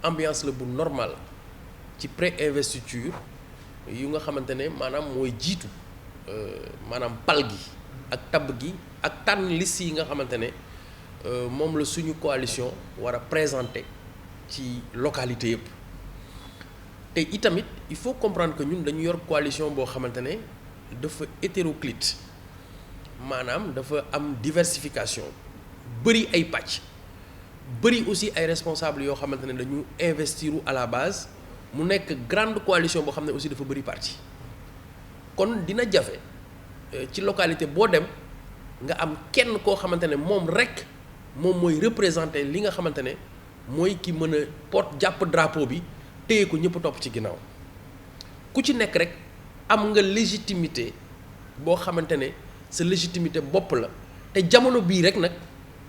ambiance la bu normal ci pré-investiture yu nga xamante ne maanaam mooy jiitu maanaam pal gi ak tabb gi ak tànn liste yi nga xamante ne moom la suñu coalition war a présenter ci localité yëpp te itamit il faut comprendre que ñun dañu yor coalition boo xamante ne dafa hétéroclite maanaam dafa am diversification bëri ay pàcc bëri aussi ay responsables yoo xamante ne dañu investiru à la base mu nekk grande coalition boo xam ne aussi dafa bëri parti kon dina jafe ci localité boo dem nga am kenn koo xamante ne moom rek moom mooy représenter li nga xamante ne mooy ki mën a jàpp drapeau bi téye ko ñëpp topp ci ginnaaw ku ci nekk rek am nga légitimité boo xamante ne sa légitimité bopp la te jamono bii rek nag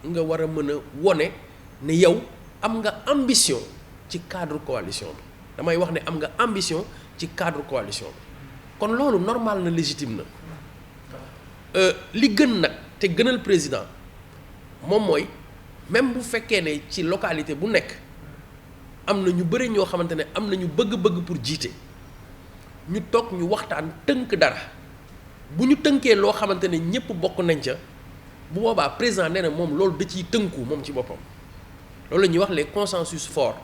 nga war a mën a wone ne yow am nga ambition ci cadre coalition bi damay wax ne am nga ambition ci cadre coalition bi kon loolu normal na légitime na li gën nag te gënal président moom mooy même bu fekkee ne ci localité bu nekk am na ñu bëri ñoo xamante ne am na ñu bëgg-bëgg pour jiite ñu toog ñu waxtaan tënk dara bu ñu tënkee loo xamante ne ñëpp bokk nañ ca bu boobaa président nee na moom loolu da ciy tënku moom ci boppam loolu la ñuy wax les consensus forts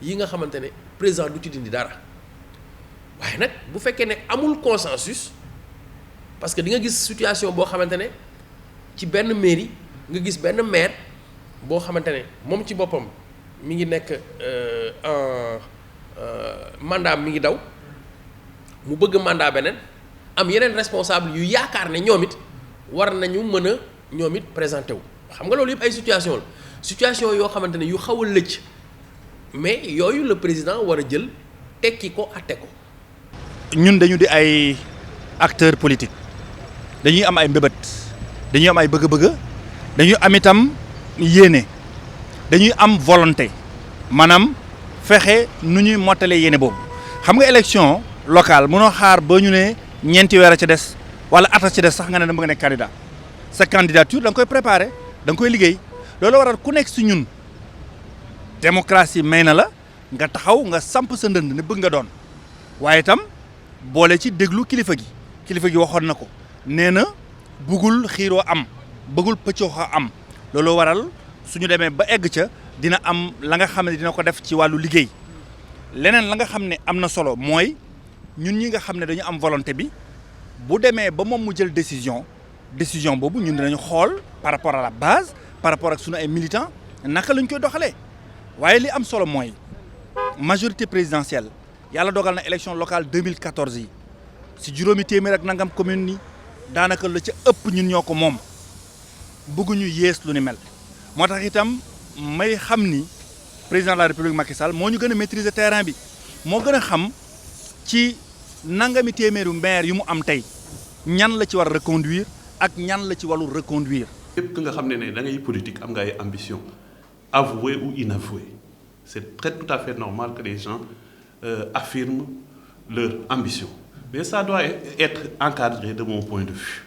yi nga xamante ne président du ci dindi dara waaye nag bu fekkee ne amul consensus parce que di nga gis situation boo xamante ne ci benn mairie nga gis benn maire boo xamante ne moom ci boppam mi ngi nekk mandat mi ngi daw mu bëgg mandat beneen am yeneen responsable yu yaakaar ne ñoom it war nañu mën a ñoom it présenté wu xam nga loolu yëpp ay situation la situation yoo xamante ne yu xaw a lëcc mais yooyu le président war a jël tekki ko atte ko. ñun dañu di ay acteurs politiques dañuy am ay mbébét dañuy am ay bëgg-bëgg dañuy am itam yéene dañuy am volonté maanaam fexe nu ñuy mottalee yéene boobu xam nga élection locale mënoo xaar ba ñu ne ñeenti weer a ca des wala at a ca des sax nga ne dama nga nekk candidat sa candidature da nga koy préparer da nga koy liggéey loolu waral ku nekk si ñun démocratie may na la nga taxaw nga samp sa ndënd ne bëgg nga doon waaye itam boole ci déglu kilifa gi waxoon na ko nee na bëggul xiiroo am bëggul pëccoo am loolu waral suñu demee ba egg ca dina am la nga xam ne dina ko def ci wàllu liggéey leneen la nga xam ne am na solo mooy ñun ñi nga xam ne dañu am volonté bi bu demee ba moom mu jël décision boobu ñun dinañu xool par rapport à la base par rapport ak suñu ay militants naka lañ koy doxalee waaye li am solo mooy majorité présidentielle yàlla dogal na élection locale 2014 yi si juróomi téeméer ak nangam commune ni daanaka la ca ëpp ñun ñoo ko moom bëgguñu yées lu ni mel moo tax itam may xam ni président de la république Macky Sall moo ñu gën a maîtriser terrain bi moo gën a xam ci nangami téeméeru maire yu mu am tey ñan la ci war a reconduire ak ñan la ci warul reconduire. képp nga xam ne da ngay politique am nga ay ambition avouée ou inavouée c'est tout à fait normal que les gens affirment leur ambition mais ça doit être encadré de mon point de vue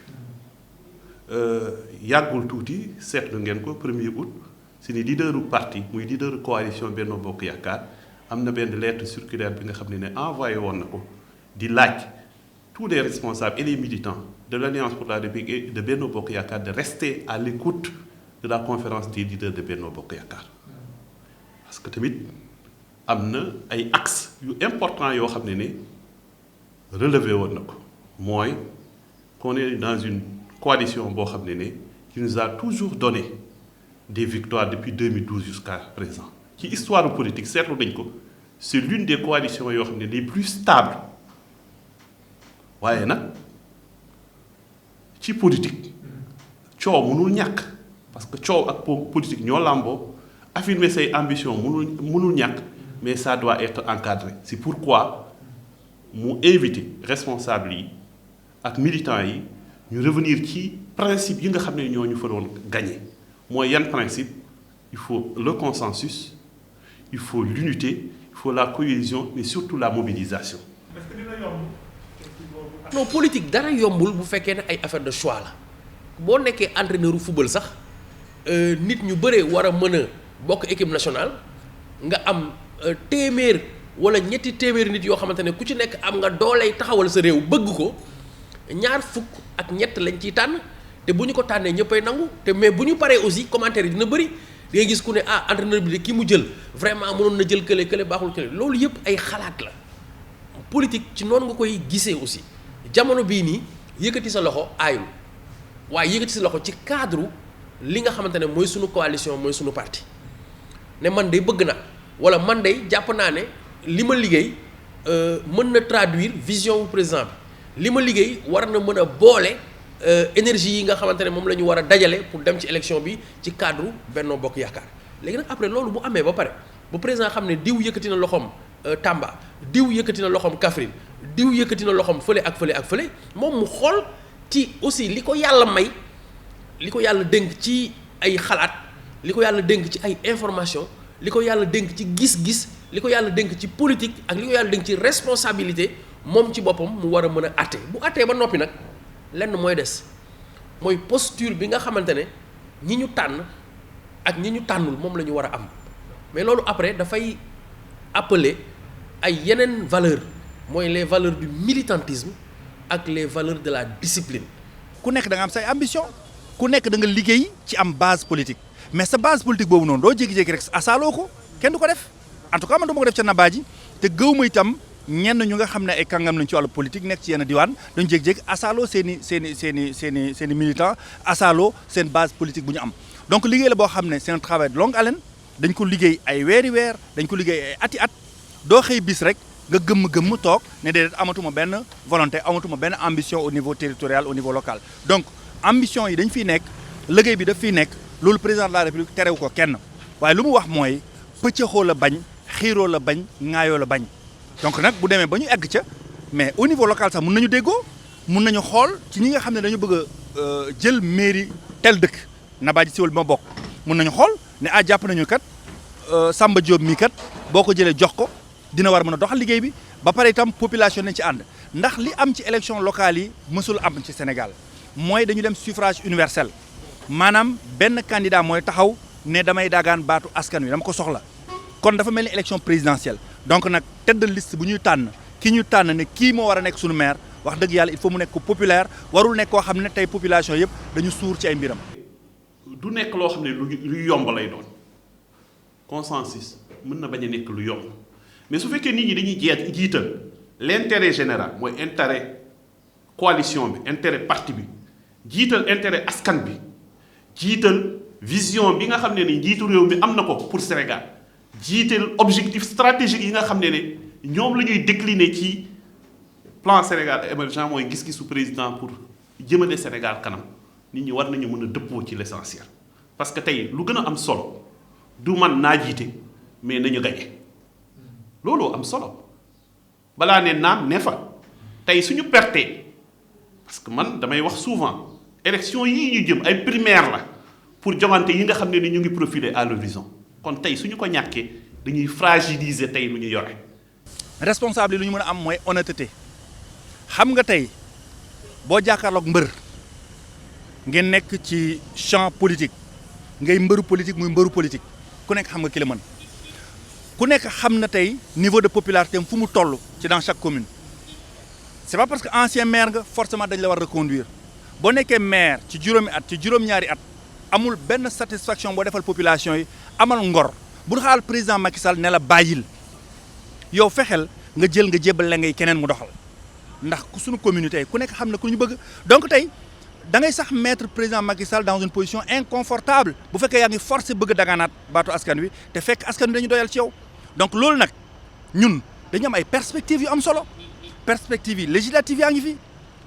yàggul tuuti seetlu ngeen ko 1er août suñu leaderu parti muy leaderu coalition Benno Bokk Yaakaar am na benn lettre circulaire bi nga xam ne envoyé woon na ko di laaj tous les responsables et les militants de l'Alliance pour la République et de Benno Bokk Yaakaar de rester à l'écoute de la conférence des leaders de Benno Bokk Yaakaar parce que tamit am na ay axes yu importants yoo xam ne relevé woon na ko mooy qu'on est dans une coalition boo xam ne qui nous a toujours donné des victoires depuis 2012 jusqu'à présent ci histoire politique seetlu nañ ko c'est l'une des coalitions yoo xam ne les plus stables waaye nag ci politique coow mënul ñàkk parce que coow ak politique ñoo làmboo affirmer say ambitions mënul ñàkk mais ça doit être encadré c'est pourquoi mu invité responsables yi ak militants yi ñu revenir ci principe yi nga xam ne ñoo ñu fa doon gagné mooy yan principe il faut le consensus il faut l'unité il faut la cohésion mais surtout la mobilisation. non politique dara yombul bu fekkee ne ay affaire de choix la boo nekkee entraîneur football sax nit ñu bëree war a mën a bokk équipe nationale nga am téeméer wala ñetti téeméeri nit yoo xamante ne ku ci nekk am nga dooley taxawal sa réew bëgg ko ñaar fukk ak ñett lañ ciy tànn te bu ñu ko tànnee ñëppay nangu te mais bu ñu paree aussi commentaire yi dina bëri da ngay gis ku ne entraîneur bi de ki mu jël vraiment mënoon na jël kële baaxul kële loolu yëpp ay xalaat la politique ci noonu nga koy gisee aussi jamono bii nii yëkkati sa loxo aayul waaye yëkkati sa loxo ci cadre li nga xamante ne mooy sunu coalition mooy sunu parti ne man de bëgg na wala man de jàpp naa ne li ma liggéey mën na traduire vision wu président bi li ma liggéey war na mën a boole énergie yi nga xamante ne moom la ñu war a dajale pour dem ci élection bi ci cadre Benno Bokk Yaakaar léegi nag après loolu bu amee ba pare bu président xam ne diw yëkkati na loxoom Tamba diw yëkkati na loxoom Kaffrine diw yëkkati na loxoom fële ak fële ak fële moom mu xool ci aussi li ko yàlla may li ko yàlla dénk ci ay xalaat li ko yàlla dénk ci ay information li ko yàlla dénk ci gis-gis li ko yàlla dénk ci politique ak li ko yàlla dénk ci responsabilité moom ci boppam mu war a mën a àtte bu àttee ba noppi nag lenn mooy des mooy posture bi nga xamante ne ñi ñu tànn ak ñi ñu tànnul moom la ñu war a am mais loolu après dafay appeler ay yeneen valeurs mooy les valeurs du militantisme ak les valeurs de la discipline. ku nekk da nga am say ambition ku nekk da nga liggéey ci am base politique mais sa base politique boobu noonu doo jékki-jékki rek asaaloo ko kenn du ko def en tout cas man du ma ko def ca Nabadji te gëw ma itam ñenn ñu nga xam ne ay kàngam nañ ci wàllu politique nekk ci yenn diwaan dañu jékki-jékki asaaloo seen i militants asaaloo seen base politique bu ñu am donc liggéey la boo xam ne c'est un travail de longue haleine dañ ko liggéey ay weeri weer dañ ko liggéey ay ati at doo xëy bis rek nga gëmm toog ne déedéet amatuma benn volonté amatuma benn ambition au niveau territorial au niveau local donc ambition yi dañ fiy nekk liggéey bi daf fiy nekk loolu président de la république terew ko kenn waaye lu mu wax mooy pëccëxoo la bañ xiiroo la bañ ŋaayoo la bañ donc nag bu demee ba ñu egg ca mais au niveau local sax mun nañu déggoo mun nañu xool ci ñi nga xam ne dañu bëgg a jël mairie tel dëkk Nabadji Civol bi ma bokk mun nañu xool ne jàpp nañu kat Samba Diop mii kat boo ko jëlee jox ko dina war a mën a doxal liggéey bi ba pare itam population nañ ci ànd ndax li am ci élection locale yi mësul am ci Sénégal mooy dañu dem suffrage universel maanaam benn candidat mooy taxaw ne damay daagaan baatu askan wi dama ko soxla kon dafa mel ni élection présidentielle donc nag tête de liste bu ñuy tànn ki ñu tànn ne kii moo war a nekk suñu maire wax dëgg yàlla il faut mu nekk ko populaire warul nekk koo xam ne tey population yëpp dañu suur ci ay mbiram. du nekk loo xam ne lu yomb lay doon consensus mën na bañ a nekk lu yomb mais su fekkee nit ñi dañuy jiital l'intérêt général mooy intérêt coalition bi intérêt parti bi jiital intérêt askan bi jiital vision bi nga xam ne ni njiitu réew mi am na ko pour Sénégal jiital objectif stratégique yi nga xam ne ñoom la ñuy décliner ci plan Sénégal émergent mooy gis-gisu président pour jëmale Sénégal kanam nit ñi war nañu mën a dëppoo ci l'essentiel parce que tey lu gën a am solo du man naa jiite mais nañu gañe looloo am solo balaa ne naam ne fa tey suñu pertee parce que man damay wax souvent élection yii ñu jëm ay primaire la pour joŋante yi nga xam ne ni ñu ngi profiler à l'horizon kon tey suñu ko ñàkkee dañuy fragiliser tey lu ñu yore. responsable yi lu ñu mën a am mooy honnêteté xam nga tey boo jàkkaarloog mbër ngeen nekk ci champ politique ngay mbëru politique muy mbëru politique ku nekk xam nga ki la mën ku nekk xam na tey niveau de popularité am fu mu toll ci dans chaque commune c'est pas parce que ancien maire nga forcément dañ la war reconduire boo nekkee maire ci juróomi at ci juróom-ñaari at amul benn satisfaction boo defal population yi amal ngor bu xaal président Macky Sall ne la bàyyil yow fexeel nga jël nga jébbal la ngay keneen mu doxal ndax suñu communauté ku nekk xam na ku ñu bëgg donc tey da ngay sax mettre président Macky Sall dans une position inconfortable bu fekkee yaa ngi forcé bëgg a dagaanaat baatu askan wi te fekk askan wi dañu doyal ci yow donc loolu nag ñun dañu am ay perspectives yu am solo perspectives yi législatives yaa ngi fi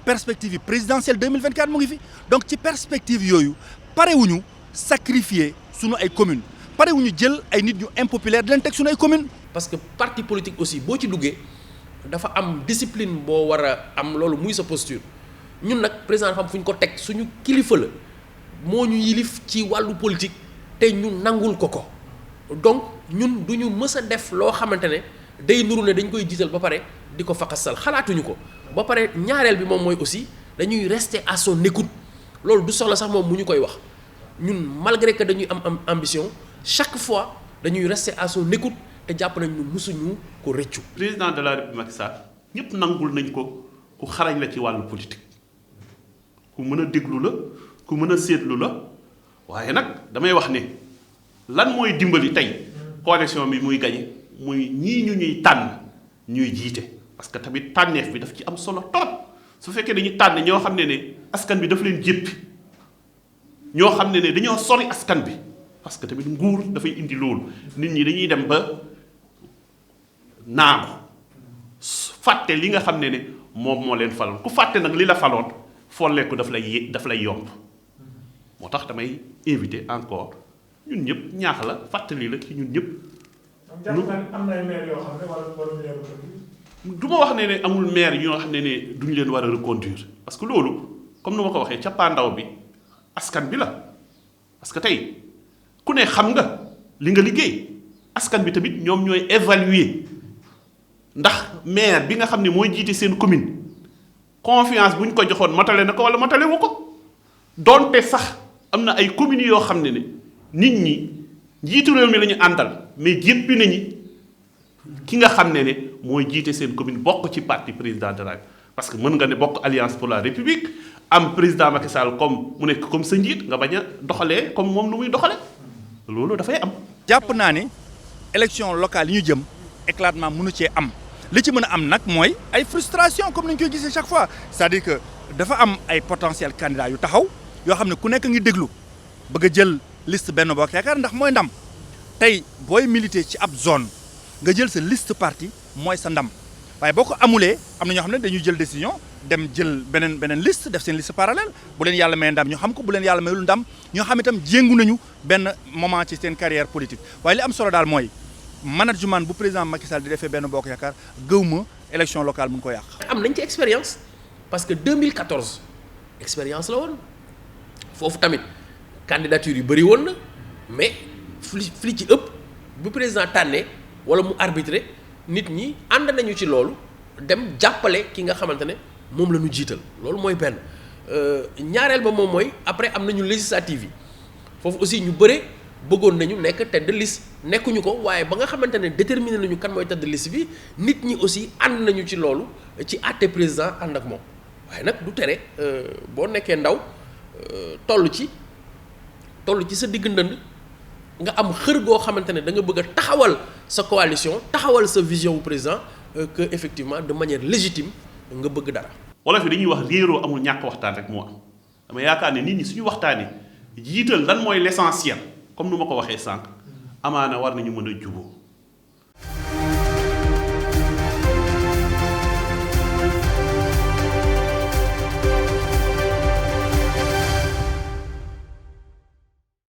perspectives yi présidentielle 2024 mu ngi fi donc ci perspective yooyu parewuñu sacrifier sunu ay communes parewuñu jël ay nit ñu impopulaire di leen teg sunu ay communes. parce que parti politique aussi boo ci duggee dafa am discipline boo war a am loolu muy sa posture ñun nag président xam fu ñu ko teg suñu kilifa la moo ñu yilif ci wàllu politique te ñu nangul ko donc ñun du ñu mës a def loo xamante ne day nuru ne dañ koy jiital ba pare di ko faqasal xalaatuñu ko ba pare ñaareel bi moom mooy aussi dañuy rester à son écoute loolu du soxla sax moom mu ñu koy wax ñun malgré que dañuy am ambition chaque fois dañuy rester à son écoute te jàpp nañ ñu musuñu ko rëccu. président de la République Macky Sall ñëpp nangul nañ ko ku xarañ la ci wàllu politique ku mën a déglu la ku mën a seetlu la waaye nag damay wax ne lan mooy dimbali tey coalition bi muy gañe muy ñii ñu ñuy tànn ñuy jiite parce que tamit tànneef bi daf ci am solo trop su fekkee dañuy tànn ñoo xam ne askan bi daf leen jéppi ñoo xam ne dañoo sori askan bi parce que tamit nguur dafay indi loolu nit ñi dañuy dem ba naagu fàtte li nga xam ne moom moo leen faloon ku fàtte nag li la faloon folleeku daf lay yomb moo tax damay invité encore ñun ñëpp ñaax la fàttali la ci ñun ñëpp. am na ay maire yoo xam ne wala du ma wax ne amul maire yoo xam ne duñu leen war a reconduire parce que loolu comme nu ma ko waxee cappaandaw bi askan bi la parce que tey ku ne xam nga li nga liggéey askan bi tamit ñoom ñooy évaluer ndax maire bi nga xam ne mooy jiite seen commune confiance bu ñu ko joxoon matale na ko wala matale wu ko donte sax am na ay communes yoo xam ne nit ñi njiitu réew mi la ñu àndal mais jéppi nañu ki nga xam ne mooy jiite seen commune bokk ci parti président de la République parce que mën nga ne bokk alliance pour la république am président Macky Sall comme mu nekk comme sa njiit nga bañ a doxalee comme moom nu muy doxale loolu dafay am. jàpp naa ne élection locale yi ñu jëm éclatement mënu cee am li ci mën a am nag mooy ay frustration comme ni ñu koy gisee chaque fois c'est-à-dire que dafa am ay potentiel candidat yu taxaw yoo xam ne ku nekk ngi déglu bëgg a jël liste Benno Bokk Yaakaar ndax mooy ndam tey booy militer ci ab zone nga jël sa liste parti mooy sa ndam waaye boo ko amulee am na ñoo xam ne dañuy jël décision dem jël beneen liste def seen liste parallèle bu leen yàlla may ndam ñu xam ko bu leen yàlla mayul ndam ñoo xam itam jéngu nañu benn moment ci seen carrière politique waaye li am solo daal mooy management bu président Macky Sall di defee Benno Bokk Yaakaar gëw ma élection locale mun ko yàq. am nañ ci expérience parce que 2014 expérience la woon foofu tamit candidature yu bëri woon na mais fli ci ëpp bu président tànnee wala mu arbitré nit ñi ànd nañu ci loolu dem jàppale ki nga xamante ne moom la ñu jiital loolu mooy benn ñaareel ba moom mooy après am nañu législative yi foofu aussi ñu bëre bëggoon nañu nekk tête de liste nekkuñu ko waaye ba nga xamante ne déterminé nañu kan mooy tête de liste bi nit ñi aussi ànd nañu ci loolu ci àtte président ànd ak moom waaye nag du tere boo nekkee ndaw toll ci sa digg ndënd nga am xër goo xamante ne da nga bëgg a taxawal sa coalition taxawal sa vision wu président que effectivement de manière légitime nga bëgg dara. wolof yi dañuy wax réeroo amul ñàkk waxtaan rek moo am dama yaakaar ne nit ñi suñu waxtaanee jiital lan mooy l'essentiel comme nu ma ko waxee sànq amaana war nañu mën a juboo